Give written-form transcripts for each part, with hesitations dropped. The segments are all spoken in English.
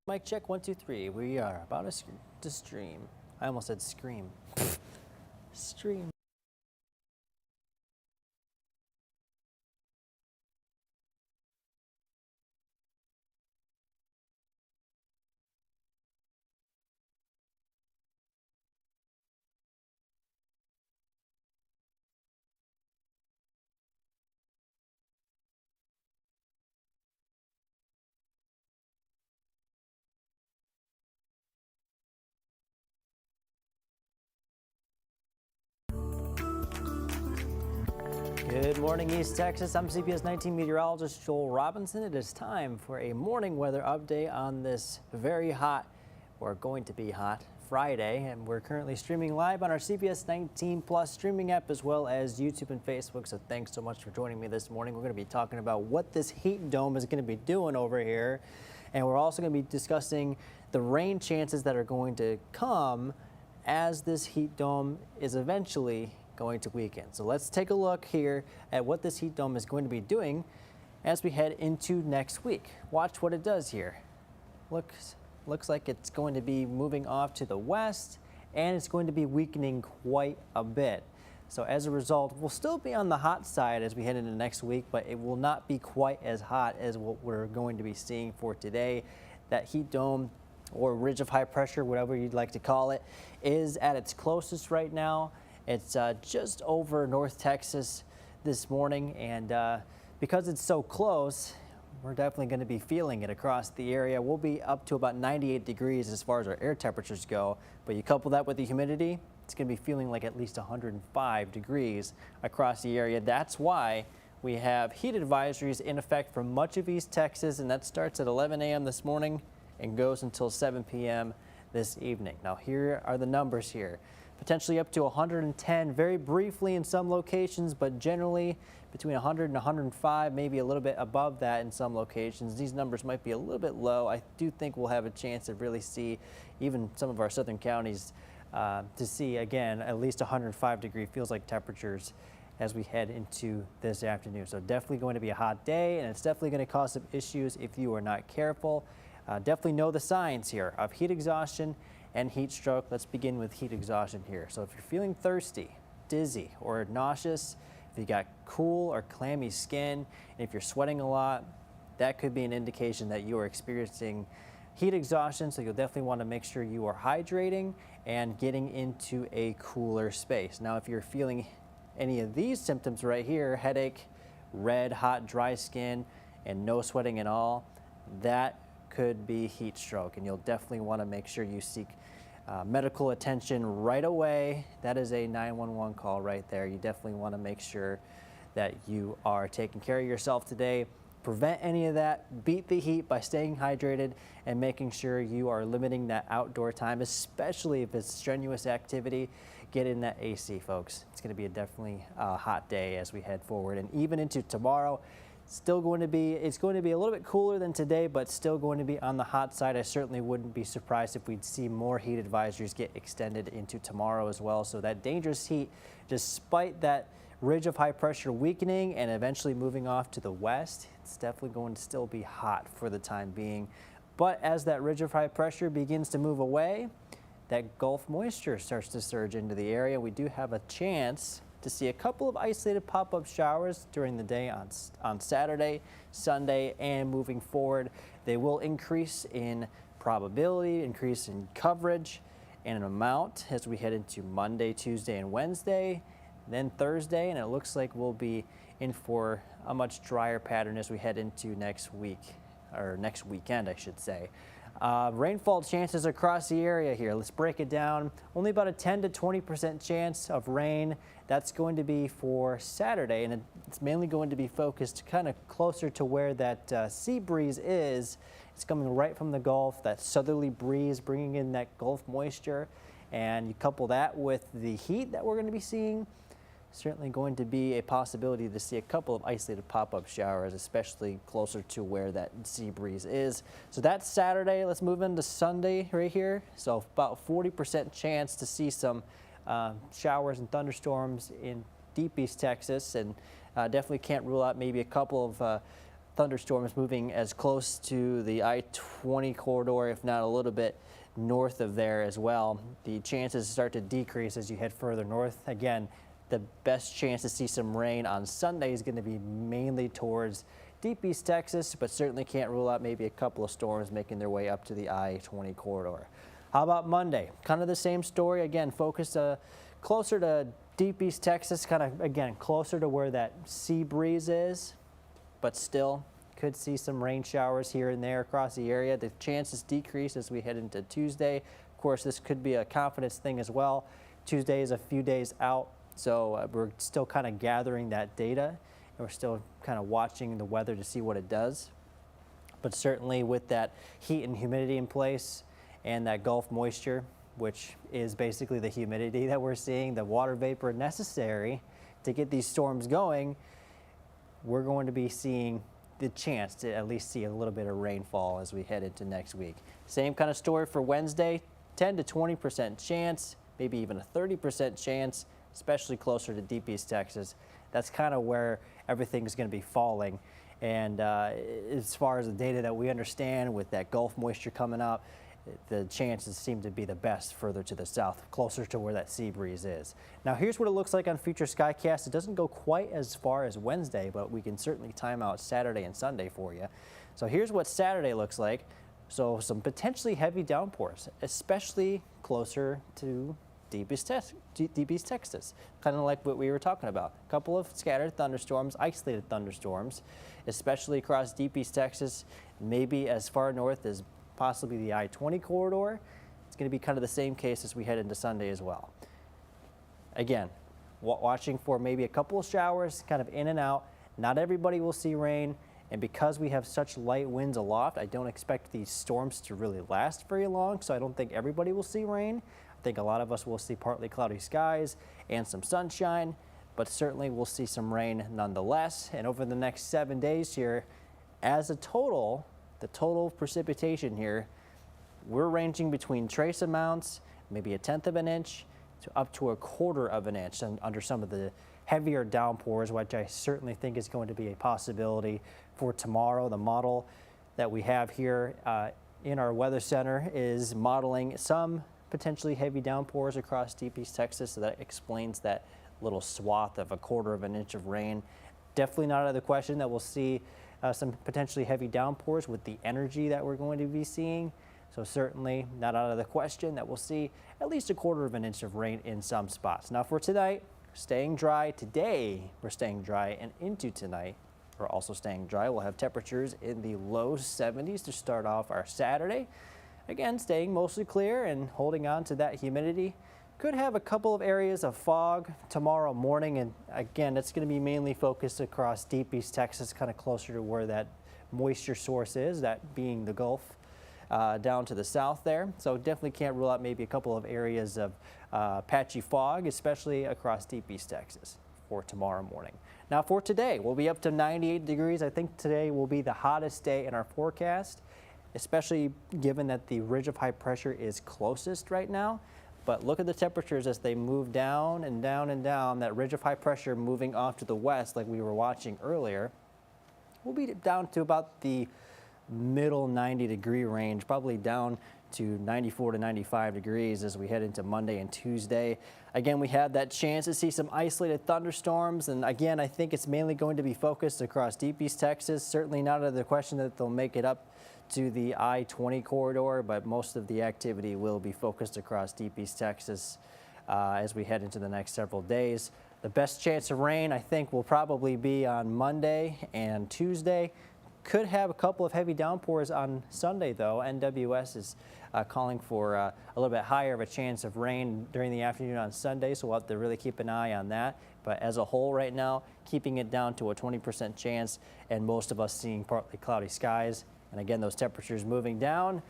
Mic check, 1, 2, 3. We are about to stream. I almost said scream. Stream. Good morning, East Texas. I'm CBS 19 meteorologist Joel Robinson. It is time for a morning weather update on this very hot, or going to be hot, Friday. And we're currently streaming live on our CBS 19 Plus streaming app as well as YouTube and Facebook. So thanks so much for joining me this morning. We're going to be talking about what this heat dome is going to be doing over here. And we're also going to be discussing the rain chances that are going to come as this heat dome is eventually going to weaken. So let's take a look here at what this heat dome is going to be doing as we head into next week. Watch what it does here. Looks like it's going to be moving off to the west, and it's going to be weakening quite a bit. So as a result, we'll still be on the hot side as we head into next week, but it will not be quite as hot as what we're going to be seeing for today. That heat dome, or ridge of high pressure, whatever you'd like to call it, is at its closest right now. It's just over North Texas this morning, and because it's so close, we're definitely going to be feeling it across the area. We'll be up to about 98 degrees as far as our air temperatures go, but you couple that with the humidity, it's going to be feeling like at least 105 degrees across the area. That's why we have heat advisories in effect for much of East Texas, and that starts at 11 a.m. this morning and goes until 7 p.m. this evening. Now here are the numbers here. Potentially up to 110 very briefly in some locations, but generally between 100 and 105, maybe a little bit above that in some locations. These numbers might be a little bit low. I do think we'll have a chance to really see even some of our southern counties to see, again, at least 105 degree feels like temperatures as we head into this afternoon. So definitely going to be a hot day, and it's definitely going to cause some issues if you are not careful. Definitely know the signs here of heat exhaustion and heat stroke. Let's begin with heat exhaustion here. So if you're feeling thirsty, dizzy, or nauseous, if you got cool or clammy skin, and if you're sweating a lot, that could be an indication that you are experiencing heat exhaustion. So you'll definitely want to make sure you are hydrating and getting into a cooler space. Now, if you're feeling any of these symptoms right here, headache, red, hot, dry skin, and no sweating at all, that could be heat stroke, and you'll definitely want to make sure you seek medical attention right away. That is a 911 call right there. You definitely want to make sure that you are taking care of yourself today. Prevent any of that. Beat the heat by staying hydrated and making sure you are limiting that outdoor time, especially if it's strenuous activity. Get in that AC, folks. It's going to be definitely a hot day as we head forward, and even into tomorrow. It's going to be a little bit cooler than today, but still going to be on the hot side. I certainly wouldn't be surprised if we'd see more heat advisories get extended into tomorrow as well. So that dangerous heat, despite that ridge of high pressure weakening and eventually moving off to the west, it's definitely going to still be hot for the time being. But as that ridge of high pressure begins to move away, that Gulf moisture starts to surge into the area. We do have a chance to see a couple of isolated pop-up showers during the day on Saturday, Sunday, and moving forward. They will increase in probability, increase in coverage and an amount as we head into Monday, Tuesday, and Wednesday, then Thursday, and it looks like we'll be in for a much drier pattern as we head into next week, or next weekend, I should say. Rainfall chances across the area here. Let's break it down. Only about a 10 to 20% chance of rain. That's going to be for Saturday, and it's mainly going to be focused kind of closer to where that sea breeze is. It's coming right from the Gulf, that southerly breeze bringing in that Gulf moisture, and you couple that with the heat that we're going to be seeing. Certainly going to be a possibility to see a couple of isolated pop-up showers, especially closer to where that sea breeze is. So that's Saturday. Let's move into Sunday right here. So about 40% chance to see some showers and thunderstorms in deep East Texas, and definitely can't rule out maybe a couple of thunderstorms moving as close to the I-20 corridor, if not a little bit north of there as well. The chances start to decrease as you head further north. Again, the best chance to see some rain on Sunday is going to be mainly towards deep East Texas, but certainly can't rule out maybe a couple of storms making their way up to the I-20 corridor. How about Monday? Kind of the same story. Again, focused closer to deep East Texas, kind of, again, closer to where that sea breeze is, but still could see some rain showers here and there across the area. The chances decrease as we head into Tuesday. Of course, this could be a confidence thing as well. Tuesday is a few days out, so we're still kind of gathering that data, and we're still kind of watching the weather to see what it does. But certainly with that heat and humidity in place and that Gulf moisture, which is basically the humidity that we're seeing, the water vapor necessary to get these storms going, we're going to be seeing the chance to at least see a little bit of rainfall as we head into next week. Same kind of story for Wednesday, 10 to 20% chance, maybe even a 30% chance, especially closer to deep East Texas. That's kind of where everything's going to be falling. And as far as the data that we understand with that Gulf moisture coming up, the chances seem to be the best further to the south, closer to where that sea breeze is. Now here's what it looks like on future skycast. It doesn't go quite as far as Wednesday, but we can certainly time out Saturday and Sunday for you. So here's what Saturday looks like. So some potentially heavy downpours, especially closer to deep East Texas, kind of like what we were talking about. A couple of scattered thunderstorms, isolated thunderstorms, especially across deep East Texas, maybe as far north as possibly the I-20 corridor. It's going to be kind of the same case as we head into Sunday as well. Again, watching for maybe a couple of showers kind of in and out. Not everybody will see rain, and because we have such light winds aloft, I don't expect these storms to really last very long, so I don't think everybody will see rain. I think a lot of us will see partly cloudy skies and some sunshine, but certainly we'll see some rain nonetheless. And over the next 7 days here, as a total, the total precipitation here, we're ranging between trace amounts, maybe 1/10 of an inch, to up to 1/4 of an inch under some of the heavier downpours, which I certainly think is going to be a possibility for tomorrow. The model that we have here in our weather center is modeling some potentially heavy downpours across deep East Texas, so that explains that little swath of 1/4 of an inch of rain. Definitely not out of the question that we'll see some potentially heavy downpours with the energy that we're going to be seeing. So certainly not out of the question that we'll see at least 1/4 of an inch of rain in some spots. Now for tonight, staying dry. Today, we're staying dry, and into tonight, we're also staying dry. We'll have temperatures in the low 70s to start off our Saturday. Again, staying mostly clear and holding on to that humidity. Could have a couple of areas of fog tomorrow morning, and again, it's going to be mainly focused across deep East Texas, kind of closer to where that moisture source is, that being the Gulf down to the south there. So definitely can't rule out maybe a couple of areas of patchy fog, especially across deep East Texas for tomorrow morning. Now for today, we'll be up to 98 degrees. I think today will be the hottest day in our forecast, especially given that the ridge of high pressure is closest right now. But look at the temperatures as they move down and down and down. That ridge of high pressure moving off to the west like we were watching earlier. We'll be down to about the middle 90-degree range, probably down to 94 to 95 degrees as we head into Monday and Tuesday. Again, we have that chance to see some isolated thunderstorms, and again, I think it's mainly going to be focused across deep East Texas. Certainly not out of the question that they'll make it up to the I-20 corridor, but most of the activity will be focused across deep East Texas as we head into the next several days. The best chance of rain, I think, will probably be on Monday and Tuesday. Could have a couple of heavy downpours on Sunday, though. NWS is calling for a little bit higher of a chance of rain during the afternoon on Sunday, so we'll have to really keep an eye on that. But as a whole right now, keeping it down to a 20% chance, and most of us seeing partly cloudy skies. And again, those temperatures moving down,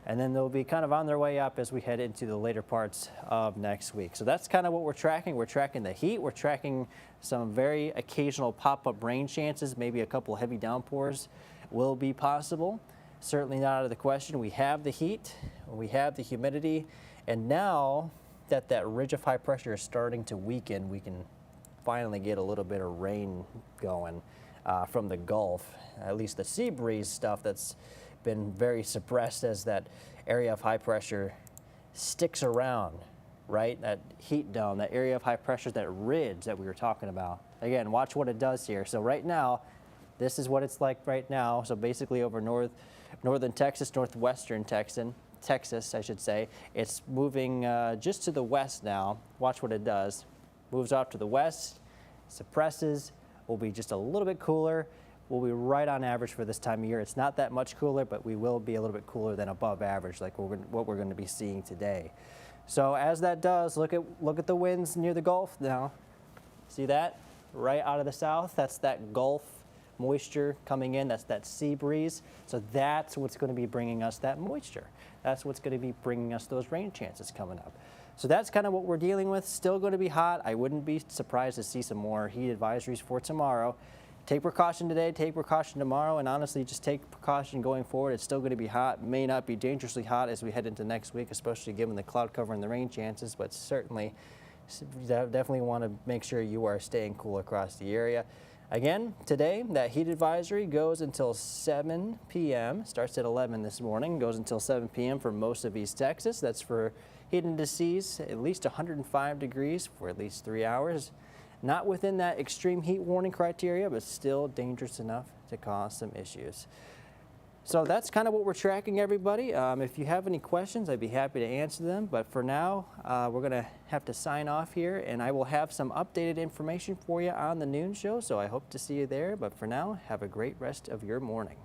and then they'll be kind of on their way up as we head into the later parts of next week. So that's kind of what we're tracking. We're tracking the heat. We're tracking some very occasional pop-up rain chances. Maybe a couple of heavy downpours will be possible. Certainly not out of the question. We have the heat, we have the humidity, and now that that ridge of high pressure is starting to weaken, we can finally get a little bit of rain going. from the Gulf. At least the sea breeze stuff that's been very suppressed as that area of high pressure sticks around, right? That heat dome, that area of high pressure, that ridge that we were talking about. Again, watch what it does here. So right now, this is what it's like right now. So basically over northern Texas, northwestern Texas, I should say. It's moving just to the west now. Watch what it does. Moves off to the west, suppresses, will be just a little bit cooler. We'll be right on average for this time of year. It's not that much cooler, but we will be a little bit cooler than above average, like what we're going to be seeing today. So as that does, look at the winds near the Gulf now. See that? Right out of the south, that's that Gulf moisture coming in, that's that sea breeze. So that's what's going to be bringing us that moisture. That's what's going to be bringing us those rain chances coming up. So that's kind of what we're dealing with. Still going to be hot. I wouldn't be surprised to see some more heat advisories for tomorrow. Take precaution today, take precaution tomorrow, and honestly, just take precaution going forward. It's still going to be hot. May not be dangerously hot as we head into next week, especially given the cloud cover and the rain chances, but certainly, definitely want to make sure you are staying cool across the area. Again, today, that heat advisory goes until 7 p.m., starts at 11 this morning, goes until 7 p.m. for most of East Texas. That's for heat indices at least 105 degrees for at least 3 hours. Not within that extreme heat warning criteria, but still dangerous enough to cause some issues. So that's kind of what we're tracking, everybody. If you have any questions, I'd be happy to answer them. But for now, we're going to have to sign off here, and I will have some updated information for you on the noon show. So I hope to see you there. But for now, have a great rest of your morning.